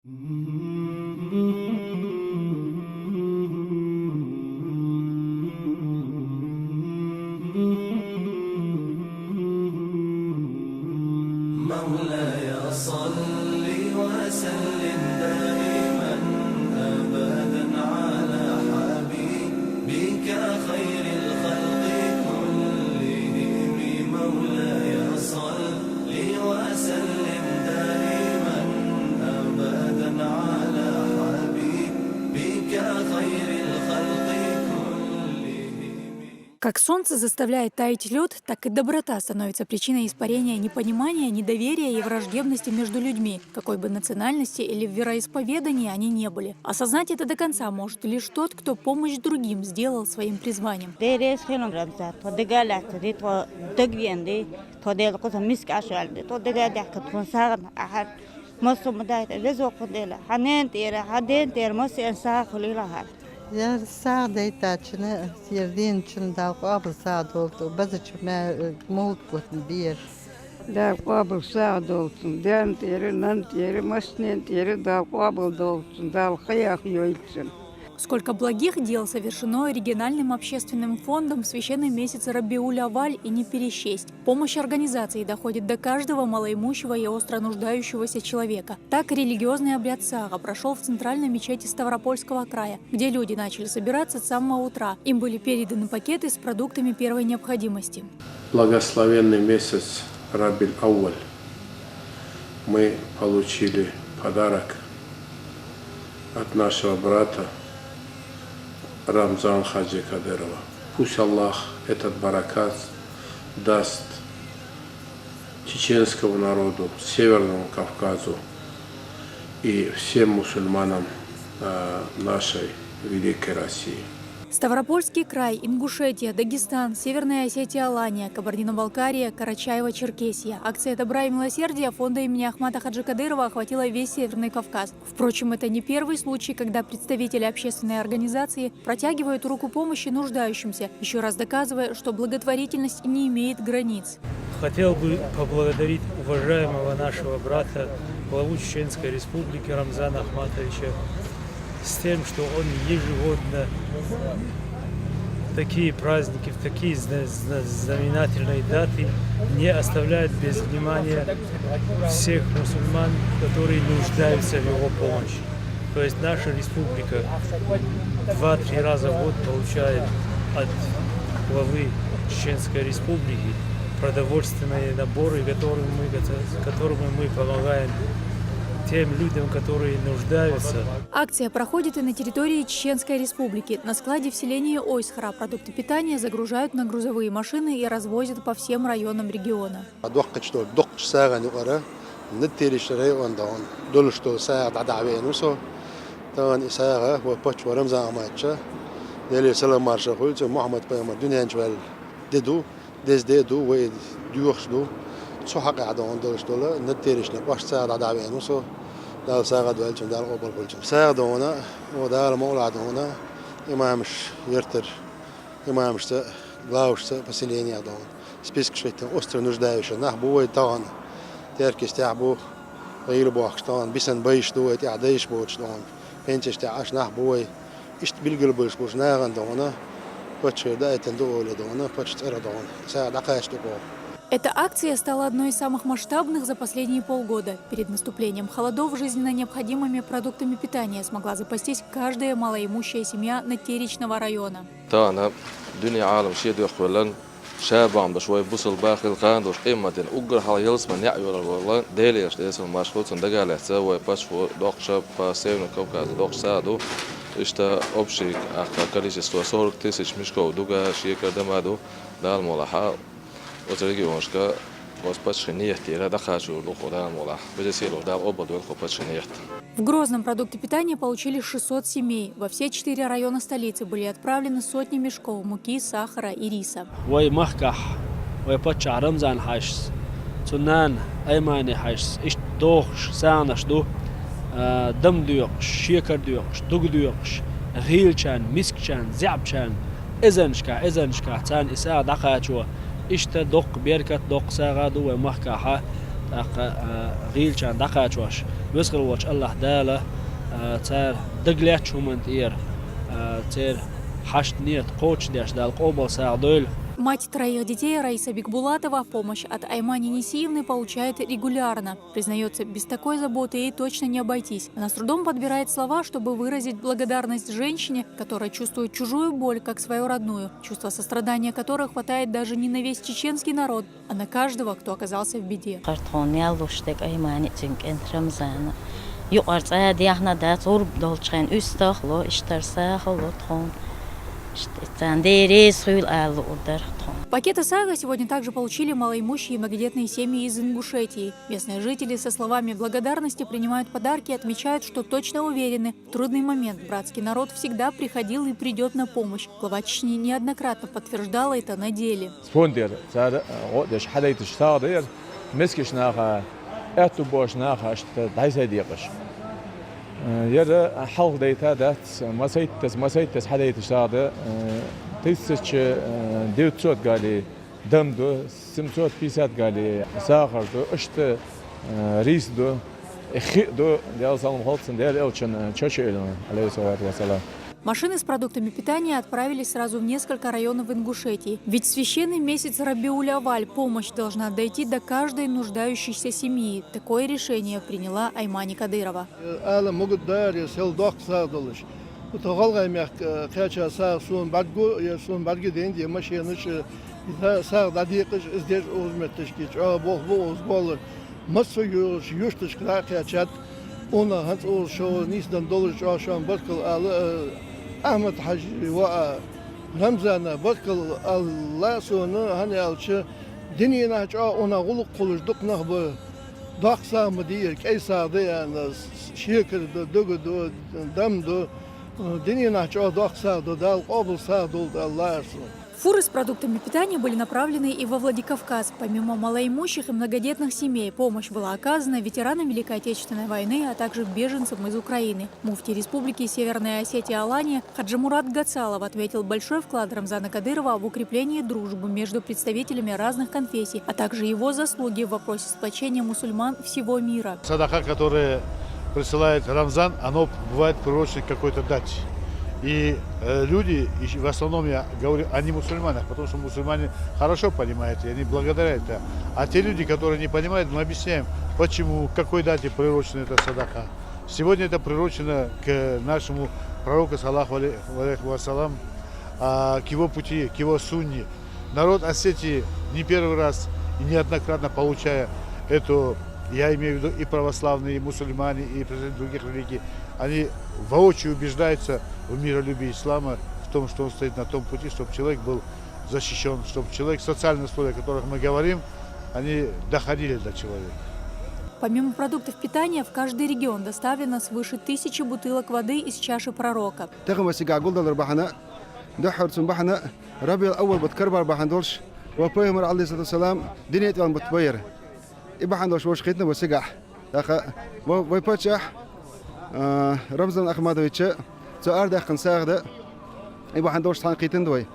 مولاي صل وسلم دائما أبدا على حبيبك خير الخلق كلهم مولاي صل وسلم دائما أبدا على حبيبك خير الخلق كلهم. Как солнце заставляет таять лед, так и доброта становится причиной испарения непонимания, недоверия и враждебности между людьми, какой бы национальности или вероисповедания они не были. Осознать это до конца может лишь тот, кто помощь другим сделал своим призванием. يا الساعة تاعنا سيردين شن دا قابل ساعة دولتو بزش ما موت قوتن بير دا قابل ساعة دولتن دان تيري نان تيري مسنين تيري دا قابل دولتن دا الخياخ يويتسن. Сколько благих дел совершено региональным общественным фондом в священный месяц Рабиуль-Аваль и не пересчесть. Помощь организации доходит до каждого малоимущего и остро нуждающегося человека. Так религиозный обряд Сага прошел в центральной мечети Ставропольского края, где люди начали собираться с самого утра. Им были переданы пакеты с продуктами первой необходимости. Благословенный месяц Рабиуль-Аваль. Мы получили подарок от нашего брата Рамзан Хаджи Кадырова. Пусть Аллах этот баракат даст чеченскому народу, Северному Кавказу и всем мусульманам нашей великой России. Ставропольский край, Ингушетия, Дагестан, Северная Осетия, Алания, Кабардино-Балкария, Карачаево-Черкесия. Акция добра и милосердия фонда имени Ахмата Хаджи Кадырова охватила весь Северный Кавказ. Впрочем, это не первый случай, когда представители общественной организации протягивают руку помощи нуждающимся, еще раз доказывая, что благотворительность не имеет границ. Хотел бы поблагодарить уважаемого нашего брата, главу Чеченской Республики Рамзана Ахматовича, с тем, что он ежегодно в такие праздники, в такие знаменательные даты не оставляет без внимания всех мусульман, которые нуждаются в его помощи. То есть наша республика 2-3 раза в год получает от главы Чеченской Республики продовольственные наборы, которыми мы помогаем тем людям, которые нуждаются. Акция проходит и на территории Чеченской Республики. На складе в селении Ойсхара продукты питания загружают на грузовые машины и развозят по всем районам региона. سحق عدوان داشتوله نتیرش نباش سعد عدوانو سو دال سعد ولچن دال قبل ولچن سعد دونا ودال مولع دونا إمامش يرتر إمامش تا لاوش تا поселение دون список شيء أستر نجدايش نحبوه تان تركيز تعبو غير بوخشتان بيسن بيش دوه تعديش بوش دون بنتش تعش نحبوه إشت بالقلبش بوش ناغن دونا بتشر دايتن دوله دونا بتشر دون سعد عقاش دوه. Эта акция стала одной из самых масштабных за последние полгода. Перед наступлением холодов жизненно необходимыми продуктами питания смогла запастись каждая малоимущая семья Натеричного района. شاب عم بشوي بوصل باخذ خاندوش قيمة أجر حيلس من يعير والله ديلي أشتري اسم مشروط سندقة لحساب باشفو دوق شاب باسيون كوكا دوق سادو إشتا أبشيك أخا كريش استوى تيسش مشكو دوغا شيكر دمادو دال ملاحا وتريجي ومشكا В Грозном продукты питания получили 600 семей. Во все 4 района столицы были отправлены сотни мешков муки, сахара и риса. إشتا دق بيركت دق ساغادو ومحكحة غيل كان دقاش واش وسخر واش الله داله تار دقلات شو من تير حشت نيت قوش داش دال قوبل ساعدول. Мать троих детей Раиса Бекбулатова помощь от Аймани Несиевны получает регулярно. Признается, без такой заботы ей точно не обойтись. Она с трудом подбирает слова, чтобы выразить благодарность женщине, которая чувствует чужую боль, как свою родную, чувство сострадания которой хватает даже не на весь чеченский народ, а на каждого, кто оказался в беде. Пакеты сага сегодня также получили малоимущие и многодетные семьи из Ингушетии. Местные жители со словами благодарности принимают подарки и отмечают, что точно уверены, в трудный момент братский народ всегда приходил и придет на помощь. Глава Чечни неоднократно подтверждала это на деле. يرى حال ديتا دات مسيتس حديت شاده تيسش ديوتشوت قالي دمدو سمتوت بيسات قالي ساخردو اشت ريسدو اخيدو ديال سالم هولتسن ديال элчен чочелен عليه الصلاه والسلام. Машины с продуктами питания отправились сразу в несколько районов Ингушетии. Ведь в священный месяц Рабиуль-Аваль помощь должна дойти до каждой нуждающейся семьи. Такое решение приняла Аймани Кадырова. أحمد حجي ورمزانا بركل الله سونا هني ألشة دنيا نهجا أنا غلق قلش دقنا بضاقسا مدير كيسا ديانا شيكر دو دم دو دنيا نهجا ضاقسا دو دال قابل سا دو الله سونا. Фуры с продуктами питания были направлены и во Владикавказ. Помимо малоимущих и многодетных семей, помощь была оказана ветеранам Великой Отечественной войны, а также беженцам из Украины. Муфтий Республики Северная Осетия Алания Хаджи Мурат Гацалов отметил большой вклад Рамзана Кадырова в укрепление дружбы между представителями разных конфессий, а также его заслуги в вопросе сплочения мусульман всего мира. Садака, которое присылает Рамзан, оно бывает приурочено к какой-то дате. И люди, и в основном я говорю о не мусульманах, потому что мусульмане хорошо понимают, и они благодарят это. А те люди, которые не понимают, мы объясняем, почему, к какой дате приурочена эта садака. Сегодня это приурочено к нашему пророку, саллаху алейхи вассалам, к его пути, к его сунне. Народ Осетии не первый раз и неоднократно получая эту, я имею в виду и православные, и мусульмане, и представители других религий, они воочию убеждаются в миролюбии ислама, в том, что он стоит на том пути, чтобы человек был защищен, чтобы человек, социальные условия, о которых мы говорим, они доходили до человека. Помимо продуктов питания, в каждый регион доставлено свыше 1000 бутылок воды из чаши пророка. Рамзан Ахмадовича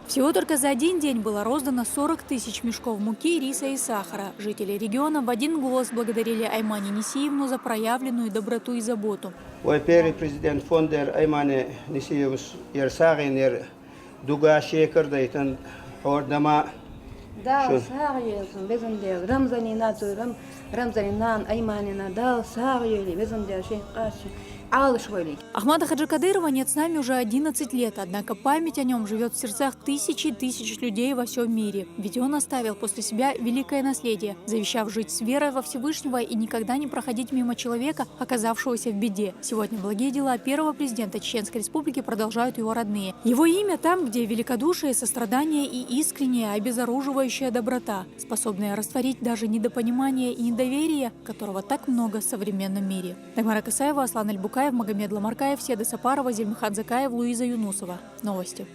Всего только за один день было роздано 40 000 мешков муки, риса и сахара. Жители региона в один голос благодарили Аймани Несиевну за проявленную доброту и заботу. Президент фонда Аймани Несиевна Ярсагин дуга шекер дейтен ордама. Да, сагиелсен безендер Рамзанинату Рамзанинан Айманина да сагиели безендер шейкаши. Ахмада Хаджи Кадырова нет с нами уже 11 лет, однако память о нем живет в сердцах тысяч и тысяч людей во всем мире. Ведь он оставил после себя великое наследие, завещав жить с верой во Всевышнего и никогда не проходить мимо человека, оказавшегося в беде. Сегодня благие дела первого президента Чеченской Республики продолжают его родные. Его имя там, где великодушие, сострадание и искренняя, обезоруживающая доброта, способная растворить даже недопонимание и недоверие, которого так много в современном мире. Дагмара Касаева, Аслан Аль-Букаев, Магомед Ламаркаев, Седа Сапарова, Зельмхан Закаев, Луиза Юнусова. Новости.